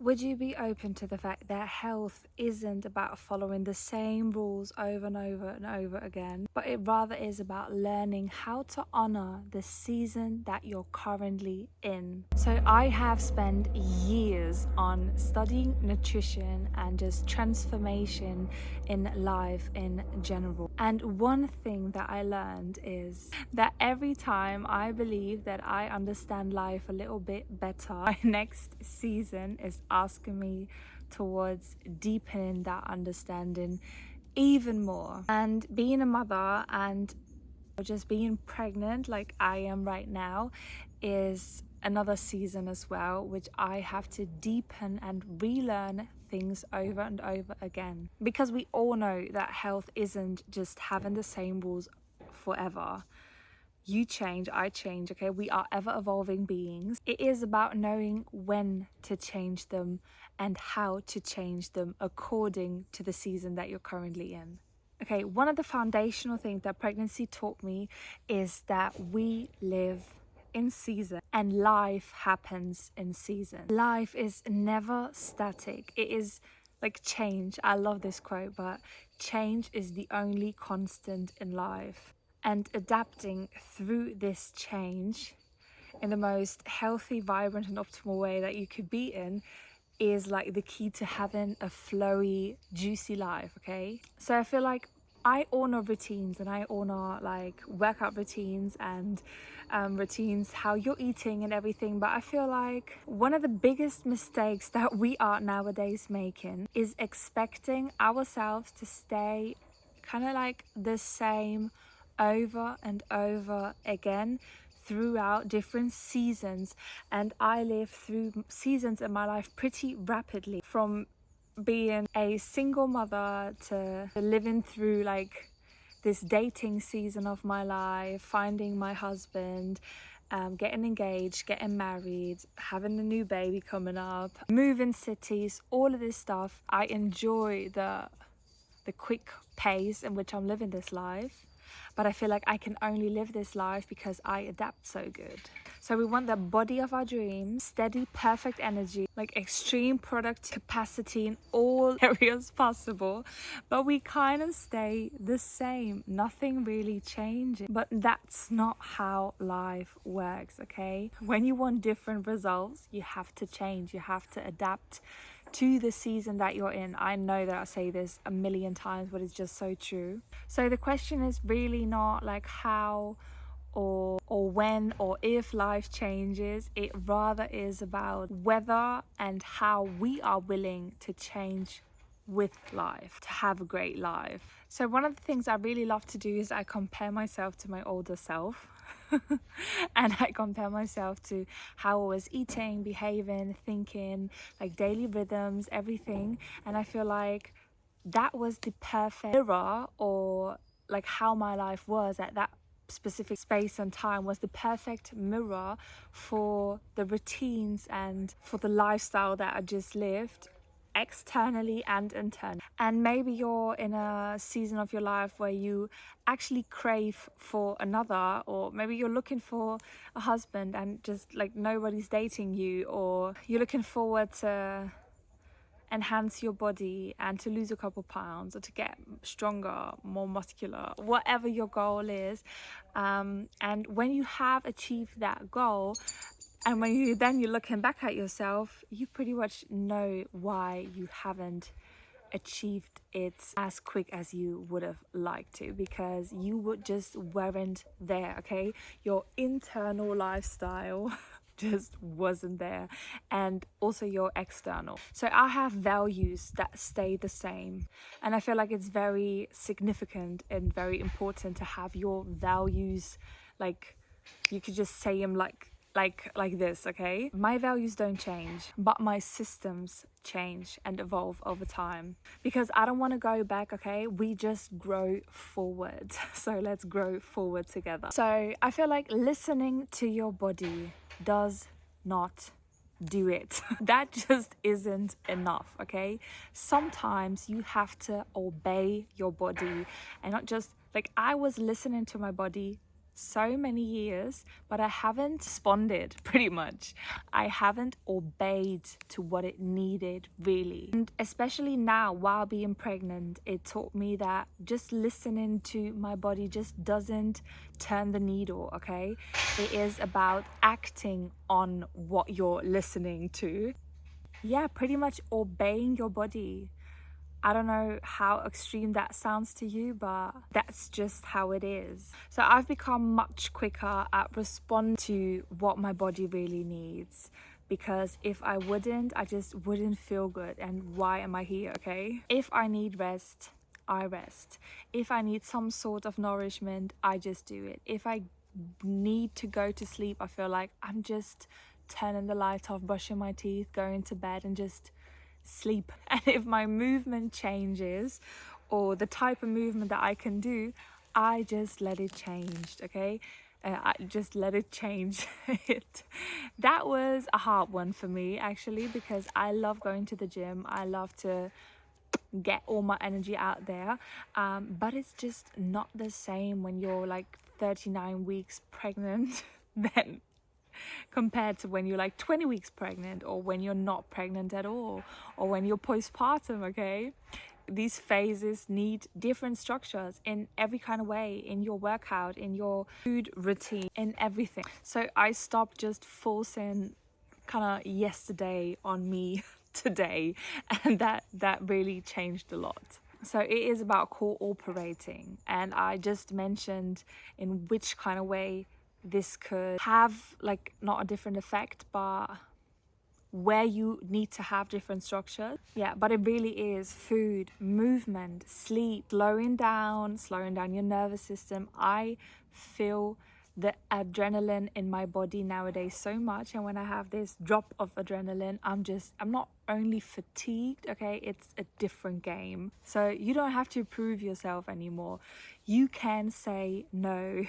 Would you be open to the fact that health isn't about following the same rules over and over and over again, but it rather is about learning how to honor the season that you're currently in? So I have spent years on studying nutrition and just transformation in life in general. And one thing that I learned is that every time I believe that I understand life a little bit better, my next season is asking me towards deepening that understanding even more. And being a mother and just being pregnant like I am right now is another season as well, which I have to deepen and relearn things over and over again, because we all know that health isn't just having the same rules forever. You change, I change, okay? We are ever evolving beings. It is about knowing when to change them and how to change them according to the season that you're currently in. Okay, one of the foundational things that pregnancy taught me is that we live in season and life happens in season. Life is never static. It is like change. I love this quote, but change is the only constant in life. And adapting through this change in the most healthy, vibrant, and optimal way that you could be in is like the key to having a flowy, juicy life, okay? So I feel like I honor routines, and I honor like workout routines and routines, how you're eating and everything. But I feel like one of the biggest mistakes that we are nowadays making is expecting ourselves to stay kind of like the same over and over again throughout different seasons. And I lived through seasons in my life pretty rapidly, from being a single mother to living through like this dating season of my life, finding my husband, getting engaged, getting married, having a new baby coming up, moving cities, all of this stuff. I enjoy the quick pace in which I'm living this life, but I feel like I can only live this life because I adapt so good. So we want the body of our dreams, steady, perfect energy, like extreme product capacity in all areas possible, but we kind of stay the same. Nothing really changes. But that's not how life works, okay? When you want different results, you have to change, you have to adapt to the season that you're in. I know that I say this a million times, but it's just so true. So the question is really not like how or when or if life changes. It rather is about whether and how we are willing to change with life to have a great life. So one of the things I really love to do is I compare myself to my older self. And I compare myself to how I was eating, behaving, thinking, like daily rhythms, everything. And I feel like that was the perfect mirror, or like how my life was at that specific space and time was the perfect mirror for the routines and for the lifestyle that I just lived, externally and internally. And maybe you're in a season of your life where you actually crave for another, or maybe you're looking for a husband and just like nobody's dating you, or you're looking forward to enhance your body and to lose a couple pounds or to get stronger, more muscular, whatever your goal is. And when you have achieved that goal, and when you're looking back at yourself, you pretty much know why you haven't achieved it as quick as you would have liked to, because you weren't there, okay? Your internal lifestyle just wasn't there, and also your external. So I have values that stay the same, and I feel like it's very significant and very important to have your values, like you could just say them like this, okay? My values don't change, but my systems change and evolve over time, because I don't want to go back, okay? We just grow forward. So let's grow forward together. So I feel like listening to your body does not do it. That just isn't enough, okay? Sometimes you have to obey your body, and not just like I was listening to my body so many years, but I haven't responded pretty much. I haven't obeyed to what it needed really. And especially now while being pregnant, it taught me that just listening to my body just doesn't turn the needle, okay? It is about acting on what you're listening to. Yeah, pretty much obeying your body. I don't know how extreme that sounds to you, but that's just how it is. So I've become much quicker at responding to what my body really needs, because if I wouldn't, I just wouldn't feel good. And why am I here, okay? If I need rest, I rest. If I need some sort of nourishment, I just do it. If I need to go to sleep, I feel like I'm just turning the light off, brushing my teeth, going to bed and just sleep. And if my movement changes or the type of movement that I can do, I just let it change, okay? I just let it change. That was a hard one for me actually, because I love going to the gym. I love to get all my energy out there, but it's just not the same when you're like 39 weeks pregnant then compared to when you're like 20 weeks pregnant, or when you're not pregnant at all, or when you're postpartum, okay? These phases need different structures in every kind of way, in your workout, in your food routine, in everything. So I stopped just forcing kind of yesterday on me today, and that really changed a lot. So it is about cooperating, and I just mentioned in which kind of way this could have like not a different effect, but where you need to have different structures. Yeah, but it really is food, movement, sleep, slowing down your nervous system. I feel the adrenaline in my body nowadays so much, and when I have this drop of adrenaline, I'm not only fatigued, okay, it's a different game. So you don't have to prove yourself anymore. You can say no.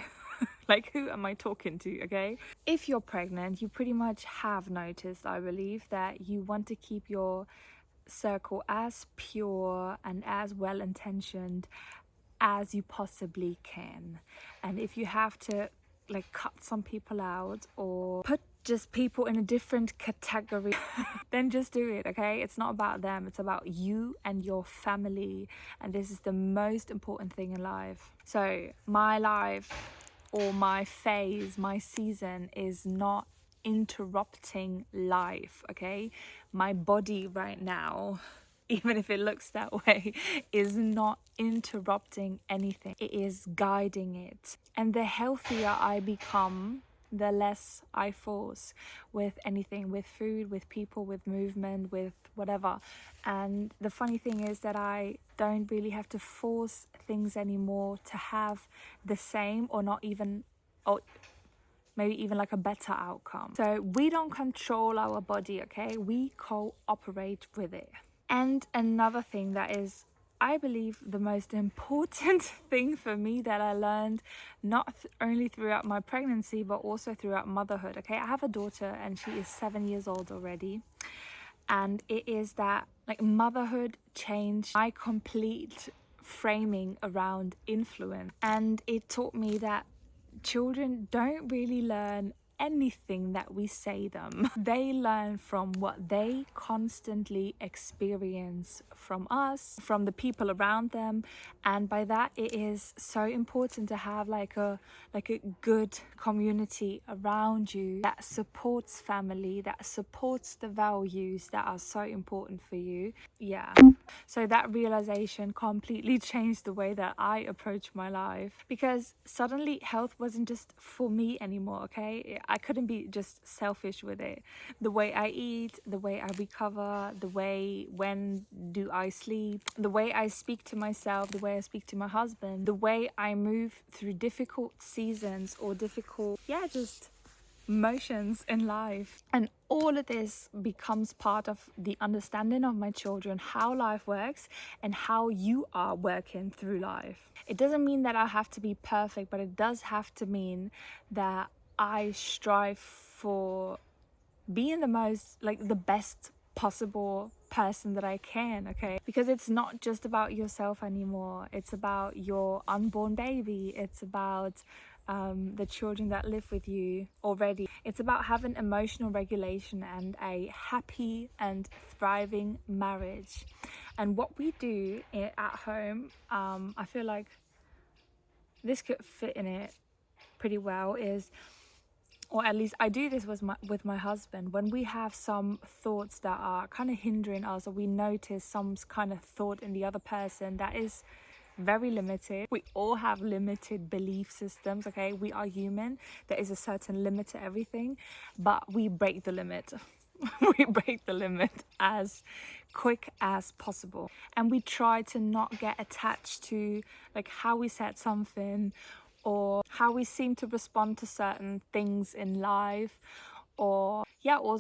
Like, who am I talking to, okay? If you're pregnant, you pretty much have noticed, I believe, that you want to keep your circle as pure and as well intentioned as you possibly can. And if you have to like cut some people out or put just people in a different category, then just do it, okay? It's not about them, it's about you and your family, and this is the most important thing in life. So my life, or my phase, my season is not interrupting life, okay? My body right now, even if it looks that way, is not interrupting anything. It is guiding it. And the healthier I become, the less I force with anything, with food, with people, with movement, with whatever. And the funny thing is that I don't really have to force things anymore to have the same, or not even, or maybe even like a better outcome. So we don't control our body, okay? We cooperate with it. And another thing that is, I believe, the most important thing for me that I learned not only throughout my pregnancy, but also throughout motherhood, okay? I have a daughter and she is 7 years old already. And it is that like motherhood changed my complete framing around influence. And it taught me that children don't really learn anything that we say them. They learn from what they constantly experience from us, from the people around them. And by that, it is so important to have like a good community around you that supports family, that supports the values that are so important for you. Yeah. So that realization completely changed the way that I approach my life, because suddenly health wasn't just for me anymore, okay? I couldn't be just selfish with it. The way I eat, the way I recover, the way when do I sleep, the way I speak to myself, the way I speak to my husband, the way I move through difficult seasons or difficult, just motions in life. And all of this becomes part of the understanding of my children, how life works and how you are working through life. It doesn't mean that I have to be perfect, but it does have to mean that I strive for being the best possible person that I can, okay? Because it's not just about yourself anymore. It's about your unborn baby. It's about the children that live with you already. It's about having emotional regulation and a happy and thriving marriage. And what we do at home, I feel like this could fit in it pretty well, is, or at least I do this with my husband, when we have some thoughts that are kind of hindering us, or we notice some kind of thought in the other person that is very limited. We all have limited belief systems, okay? We are human. There is a certain limit to everything, but we break the limit. We break the limit as quick as possible, and we try to not get attached to like how we said something, or how we seem to respond to certain things in life, or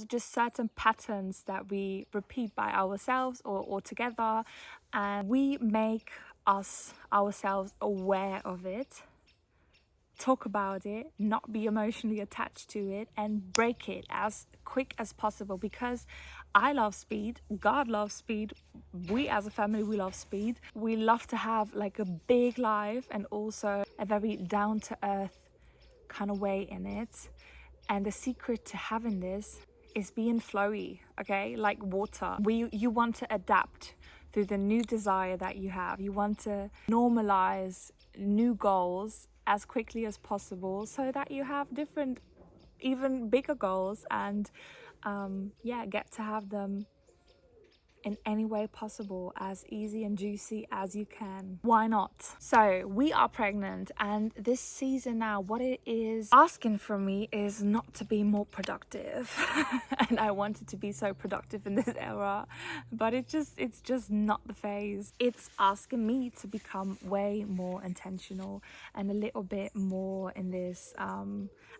just certain patterns that we repeat by ourselves or together, and we make ourselves aware of it, talk about it, not be emotionally attached to it, and break it as quick as possible. Because I love speed, God loves speed, we as a family, we love speed. We love to have like a big life and also a very down-to-earth kind of way in it. And the secret to having this is being flowy, okay? Like water. You want to adapt through the new desire that you have. You want to normalize new goals as quickly as possible so that you have different, even bigger goals, and get to have them in any way possible, as easy and juicy as you can. Why not? So we are pregnant, and this season now, what it is asking from me is not to be more productive. And I wanted to be so productive in this era, but it's just not the phase. It's asking me to become way more intentional and a little bit more in this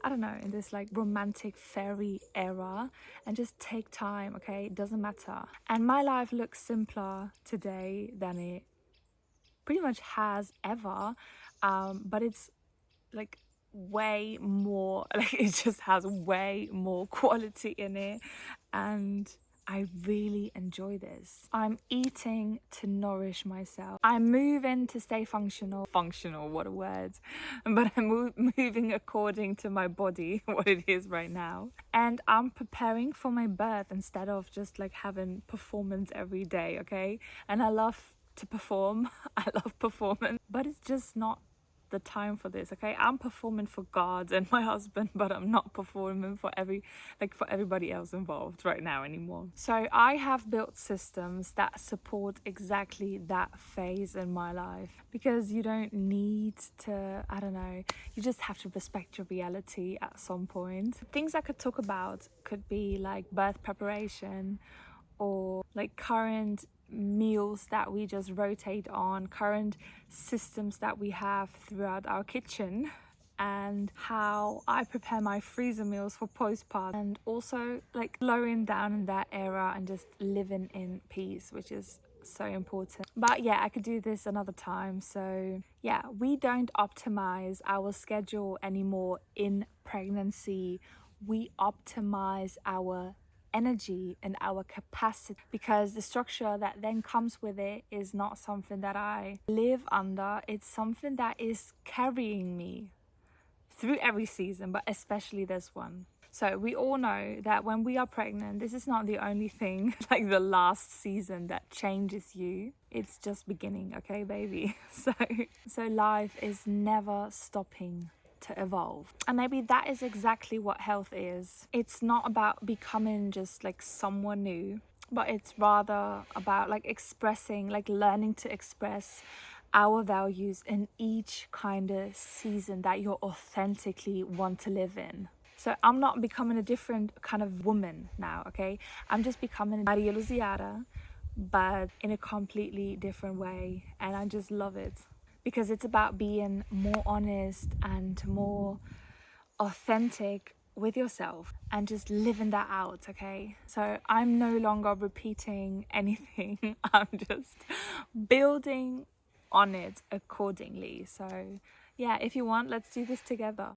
in this like romantic fairy era, and just take time, okay? It doesn't matter. And my life looks simpler today than it pretty much has ever, but it's like way more, like it just has way more quality in it, and I really enjoy this. I'm eating to nourish myself. I'm moving to stay functional. Functional, what a word. But I'm moving according to my body, what it is right now. And I'm preparing for my birth instead of just like having performance every day, okay? And I love to perform. I love performance, but it's just not the time for this, okay? I'm performing for God and my husband, but I'm not performing for everybody else involved right now anymore. So I have built systems that support exactly that phase in my life, because you don't need to, you just have to respect your reality at some point. Things I could talk about could be like birth preparation, or like current meals that we just rotate on, current systems that we have throughout our kitchen, and how I prepare my freezer meals for postpartum, and also like slowing down in that era and just living in peace, which is so important. But yeah, I could do this another time. So yeah, we don't optimize our schedule anymore in pregnancy. We optimize our energy and our capacity, because the structure that then comes with it is not something that I live under. It's something that is carrying me through every season, but especially this one. So we all know that when we are pregnant, this is not the only thing, like the last season, that changes you. It's just beginning, okay, baby? So life is never stopping to evolve. And maybe that is exactly what health is. It's not about becoming just like someone new, but it's rather about like expressing, like learning to express our values in each kind of season that you authentically want to live in. So I'm not becoming a different kind of woman now, okay? I'm just becoming marialuziara, but in a completely different way. And I just love it, because it's about being more honest and more authentic with yourself and just living that out, okay? So I'm no longer repeating anything. I'm just building on it accordingly. So yeah, if you want, let's do this together.